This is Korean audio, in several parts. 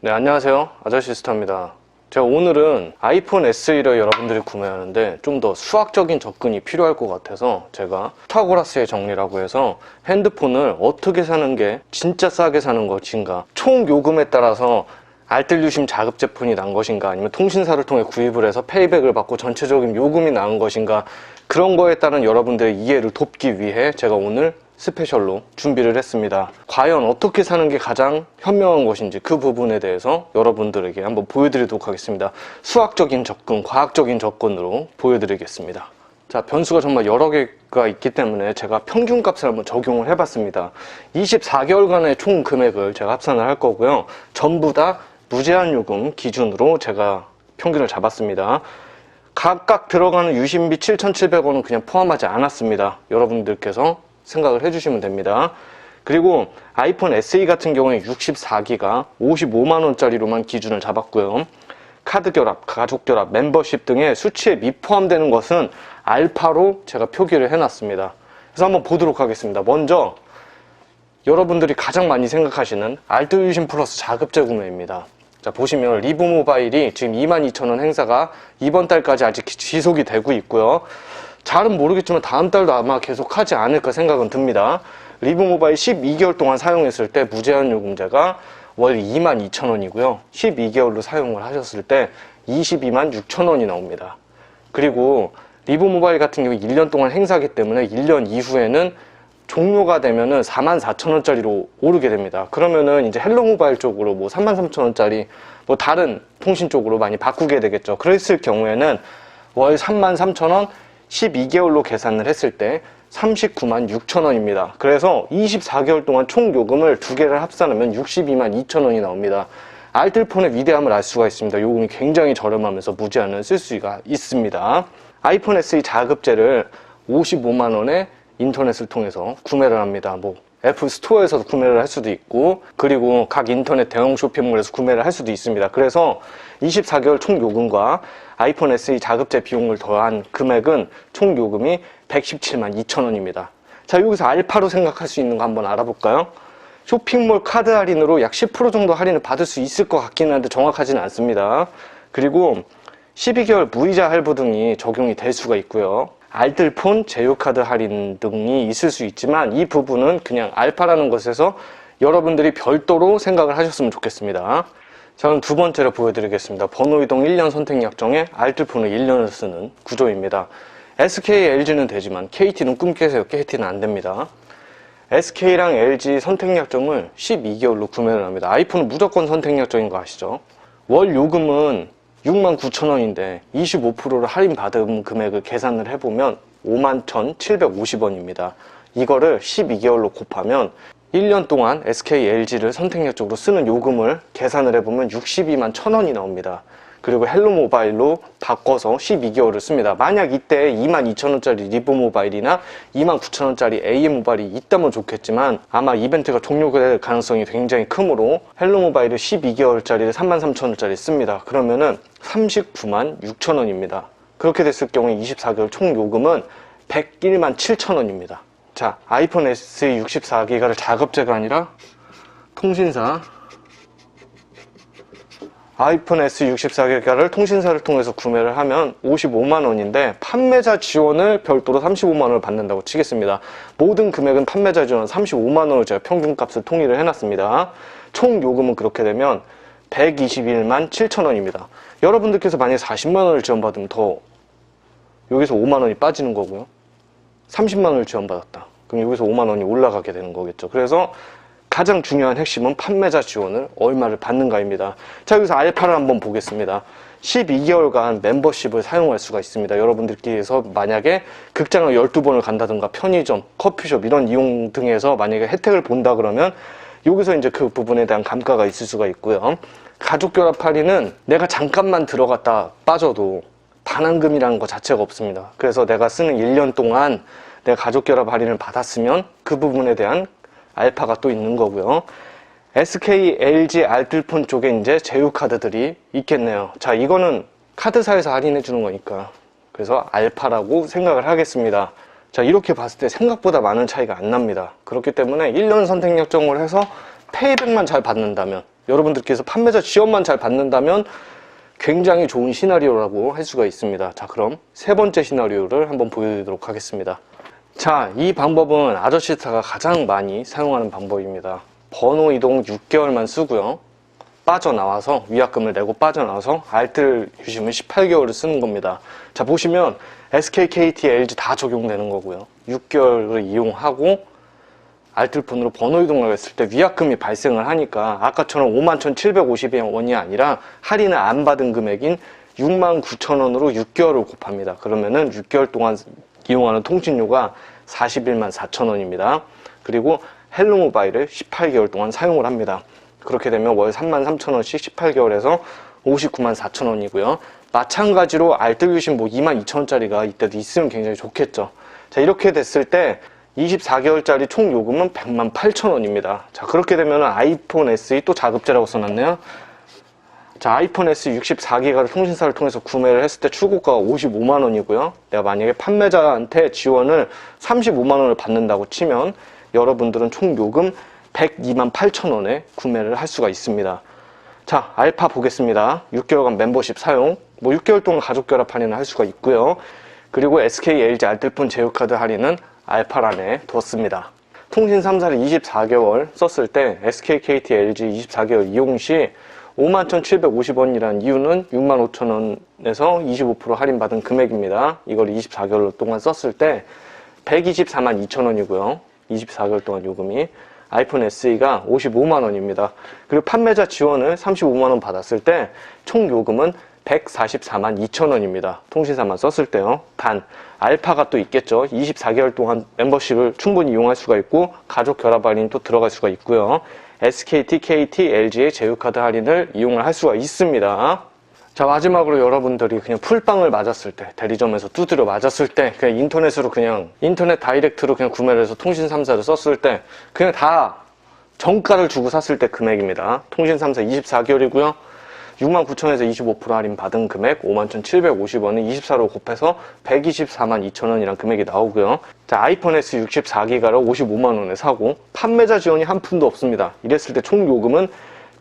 네, 안녕하세요. 아저씨스타입니다. 제가 오늘은 아이폰 SE를 여러분들이 구매하는데 좀 더 수학적인 접근이 필요할 것 같아서 제가 피타고라스의 정리라고 해서 핸드폰을 어떻게 사는 게 진짜 싸게 사는 것인가, 총 요금에 따라서 알뜰유심 자급 제품이 난 것인가, 아니면 통신사를 통해 구입을 해서 페이백을 받고 전체적인 요금이 나은 것인가, 그런 거에 따른 여러분들의 이해를 돕기 위해 제가 오늘 스페셜로 준비를 했습니다. 과연 어떻게 사는 게 가장 현명한 것인지 그 부분에 대해서 여러분들에게 한번 보여드리도록 하겠습니다. 수학적인 접근, 과학적인 접근으로 보여드리겠습니다. 자, 변수가 정말 여러 개가 있기 때문에 제가 평균값을 한번 적용을 해봤습니다. 24개월간의 총 금액을 제가 합산을 할 거고요. 전부 다 무제한 요금 기준으로 제가 평균을 잡았습니다. 각각 들어가는 유심비 7,700원은 그냥 포함하지 않았습니다. 여러분들께서 생각을 해주시면 됩니다. 그리고 아이폰 SE 같은 경우에 64기가 55만원짜리로만 기준을 잡았고요. 카드 결합, 가족 결합, 멤버십 등의 수치에 미포함되는 것은 알파로 제가 표기를 해놨습니다. 그래서 한번 보도록 하겠습니다. 먼저 여러분들이 가장 많이 생각하시는 알뜰유심 플러스 자급제 구매입니다. 자, 보시면 리브모바일이 지금 22,000원 행사가 이번 달까지 아직 지속이 되고 있고요. 잘은 모르겠지만 다음 달도 아마 계속 하지 않을까 생각은 듭니다. 리브모바일 12개월 동안 사용했을 때 무제한 요금제가 월 22,000원이고요. 12개월로 사용을 하셨을 때 226,000원이 나옵니다. 그리고 리브모바일 같은 경우 1년 동안 행사기 때문에 1년 이후에는 종료가 되면은 44,000원짜리로 오르게 됩니다. 그러면은 이제 헬로모바일 쪽으로 뭐 33,000원짜리 뭐 다른 통신 쪽으로 많이 바꾸게 되겠죠. 그랬을 경우에는 월 33,000원 12개월로 계산을 했을 때 396,000원입니다. 그래서 24개월 동안 총 요금을 두 개를 합산하면 622,000원이 나옵니다. 알뜰폰의 위대함을 알 수가 있습니다. 요금이 굉장히 저렴하면서 무제한을 쓸 수가 있습니다. 아이폰 SE 자급제를 55만원에 인터넷을 통해서 구매를 합니다. 뭐 애플 스토어에서도 구매를 할 수도 있고, 그리고 각 인터넷 대형 쇼핑몰에서 구매를 할 수도 있습니다. 그래서 24개월 총 요금과 아이폰 SE 자급제 비용을 더한 금액은 총 요금이 1172,000원입니다. 자, 여기서 알파로 생각할 수 있는 거 한번 알아볼까요? 쇼핑몰 카드 할인으로 약 10% 정도 할인을 받을 수 있을 것 같기는 한데 정확하지는 않습니다. 그리고 12개월 무이자 할부 등이 적용이 될 수가 있고요. 알뜰폰 제휴카드 할인 등이 있을 수 있지만 이 부분은 그냥 알파라는 것에서 여러분들이 별도로 생각을 하셨으면 좋겠습니다. 자, 그럼 두 번째로 보여드리겠습니다. 번호이동 1년 선택 약정에 알뜰폰을 1년을 쓰는 구조입니다. SK, LG는 되지만 KT는 꿈 깨세요. KT는 안 됩니다. SK랑 LG 선택 약정을 12개월로 구매를 합니다. 아이폰은 무조건 선택 약정인 거 아시죠? 월 요금은 69,000원인데 25%를 할인받은 금액을 계산을 해보면 51,750원입니다. 이거를 12개월로 곱하면 1년 동안 SK, LG를 선택약적으로 쓰는 요금을 계산을 해보면 62,100원이 나옵니다. 그리고 헬로모바일로 바꿔서 12개월을 씁니다. 만약 이때 22,000원짜리 리브모바일이나 29,000원짜리 AM모바일이 있다면 좋겠지만 아마 이벤트가 종료될 가능성이 굉장히 크므로 헬로모바일을 12개월짜리를 33,000원짜리 씁니다. 그러면은 396,000원입니다. 그렇게 됐을 경우에 24개월 총 요금은 117,000원입니다. 자, 아이폰 SE 64기가를 자급제가 아니라 통신사 아이폰 SE 64기가를 통신사를 통해서 구매를 하면 55만원인데 판매자 지원을 별도로 35만원을 받는다고 치겠습니다. 모든 금액은 판매자 지원 35만원을 제가 평균값을 통일을 해놨습니다. 총 요금은 그렇게 되면 121,700원입니다. 여러분들께서 만약에 40만원을 지원받으면 더 여기서 5만원이 빠지는 거고요. 30만원을 지원받았다. 그럼 여기서 5만원이 올라가게 되는 거겠죠. 그래서 가장 중요한 핵심은 판매자 지원을 얼마를 받는가입니다. 자, 여기서 알파를 한번 보겠습니다. 12개월간 멤버십을 사용할 수가 있습니다. 여러분들께서 만약에 극장을 12번을 간다든가 편의점, 커피숍 이런 이용 등에서 만약에 혜택을 본다 그러면 여기서 이제 그 부분에 대한 감가가 있을 수가 있고요. 가족 결합 할인은 내가 잠깐만 들어갔다 빠져도 반환금이라는 것 자체가 없습니다. 그래서 내가 쓰는 1년 동안 내가 가족 결합 할인을 받았으면 그 부분에 대한 알파가 또 있는 거고요. SK, LG, 알뜰폰 쪽에 이제 제휴카드들이 있겠네요. 자, 이거는 카드사에서 할인해 주는 거니까 그래서 알파라고 생각을 하겠습니다. 자, 이렇게 봤을 때 생각보다 많은 차이가 안 납니다. 그렇기 때문에 1년 선택 약정을 해서 페이백만 잘 받는다면 여러분들께서 판매자 지원만 잘 받는다면 굉장히 좋은 시나리오라고 할 수가 있습니다. 자, 그럼 세 번째 시나리오를 한번 보여드리도록 하겠습니다. 자, 이 방법은 아저씨스타가 가장 많이 사용하는 방법입니다. 번호 이동 6개월만 쓰고요. 빠져나와서 위약금을 내고 빠져나와서 알뜰 유심을 18개월을 쓰는 겁니다. 자, 보시면 SK, KT, LG 다 적용되는 거고요. 6개월을 이용하고 알뜰폰으로 번호 이동을 했을 때 위약금이 발생을 하니까 아까처럼 51,750원이 아니라 할인을 안 받은 금액인 69,000원으로 6개월을 곱합니다. 그러면은 6개월 동안 이용하는 통신료가 414,000원입니다. 그리고 헬로모바일을 18개월 동안 사용을 합니다. 그렇게 되면 월 33,000원씩 18개월에서 594,000원이고요. 마찬가지로 알뜰유심 뭐 22,000원짜리가 이때도 있으면 굉장히 좋겠죠. 자, 이렇게 됐을 때 24개월짜리 총 요금은 108,000원입니다. 자, 그렇게 되면 아이폰 SE 또 자급제라고 써놨네요. 자, 아이폰 SE 64기가를 통신사를 통해서 구매를 했을 때 출고가가 55만원이고요. 내가 만약에 판매자한테 지원을 35만원을 받는다고 치면 여러분들은 총 요금 128,000원에 구매를 할 수가 있습니다. 자, 알파 보겠습니다. 6개월간 멤버십 사용, 뭐 6개월 동안 가족결합 할인을 할 수가 있고요. 그리고 SK, LG 알뜰폰 제휴카드 할인은 알파란에 뒀습니다. 통신 3사를 24개월 썼을 때 SK, KT, LG 24개월 이용 시 51,750원이라는 이유는 65,000원에서 25% 할인받은 금액입니다. 이걸 24개월 동안 썼을 때 1,242,000원이고요. 24개월 동안 요금이. 아이폰 SE가 55만원입니다. 그리고 판매자 지원을 35만원 받았을 때 총 요금은 1,442,000원입니다. 통신사만 썼을 때요. 단 알파가 또 있겠죠. 24개월 동안 멤버십을 충분히 이용할 수가 있고 가족 결합 할인 또 들어갈 수가 있고요. SKT, KT, LG의 제휴카드 할인을 이용을 할 수가 있습니다. 자, 마지막으로 여러분들이 그냥 풀빵을 맞았을 때, 대리점에서 두드려 맞았을 때, 그냥 인터넷으로 그냥 인터넷 다이렉트로 그냥 구매를 해서 통신 3사를 썼을 때 그냥 다 정가를 주고 샀을 때 금액입니다. 통신 3사 24개월이고요. 69,000원에서 25% 할인 받은 금액 51,750원을 24로 곱해서 1,242,000원이란 금액이 나오고요. 자, 아이폰 S 64기가를 55만원에 사고 판매자 지원이 한 푼도 없습니다. 이랬을 때 총 요금은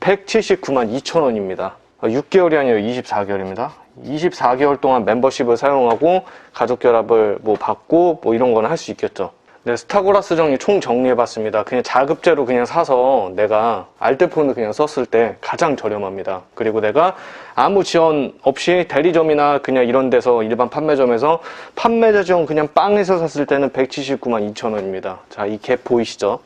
1,792,000원입니다. 6개월이 아니라 24개월입니다. 24개월 동안 멤버십을 사용하고 가족 결합을 뭐 받고 뭐 이런 거는 할 수 있겠죠. 네, 스타고라스 정리 총 정리해봤습니다. 그냥 자급제로 그냥 사서 내가 알뜰폰을 그냥 썼을 때 가장 저렴합니다. 그리고 내가 아무 지원 없이 대리점이나 그냥 이런 데서 일반 판매점에서 판매자 지원 그냥 빵에서 샀을 때는 1,792,000원입니다. 자, 이 갭 보이시죠?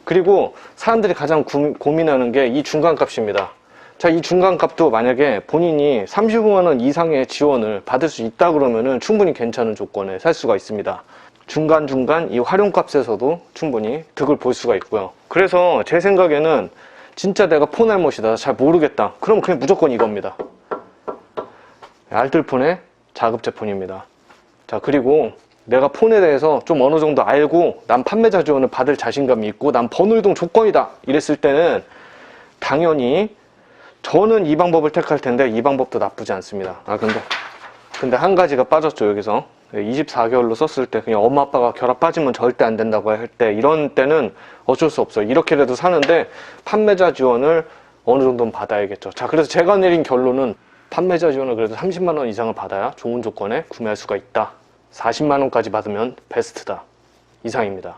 그리고 사람들이 가장 고민하는 게 이 중간값입니다. 자, 이 중간값도 만약에 본인이 35만원 이상의 지원을 받을 수 있다 그러면은 충분히 괜찮은 조건에 살 수가 있습니다. 중간중간 이 활용값에서도 충분히 득을 볼 수가 있고요. 그래서 제 생각에는 진짜 내가 폰 알못이다, 잘 모르겠다, 그럼 그냥 무조건 이겁니다. 알뜰폰의 자급제 폰입니다. 자, 그리고 내가 폰에 대해서 좀 어느 정도 알고 난 판매자 지원을 받을 자신감이 있고 난 번호 이동 조건이다 이랬을 때는 당연히 저는 이 방법을 택할 텐데 이 방법도 나쁘지 않습니다. 근데 한 가지가 빠졌죠. 여기서 24개월로 썼을 때 그냥 엄마 아빠가 결합 빠지면 절대 안 된다고 할 때 이런 때는 어쩔 수 없어요. 이렇게라도 사는데 판매자 지원을 어느 정도는 받아야겠죠. 자, 그래서 제가 내린 결론은 판매자 지원을 그래도 30만원 이상을 받아야 좋은 조건에 구매할 수가 있다. 40만원까지 받으면 베스트다. 이상입니다.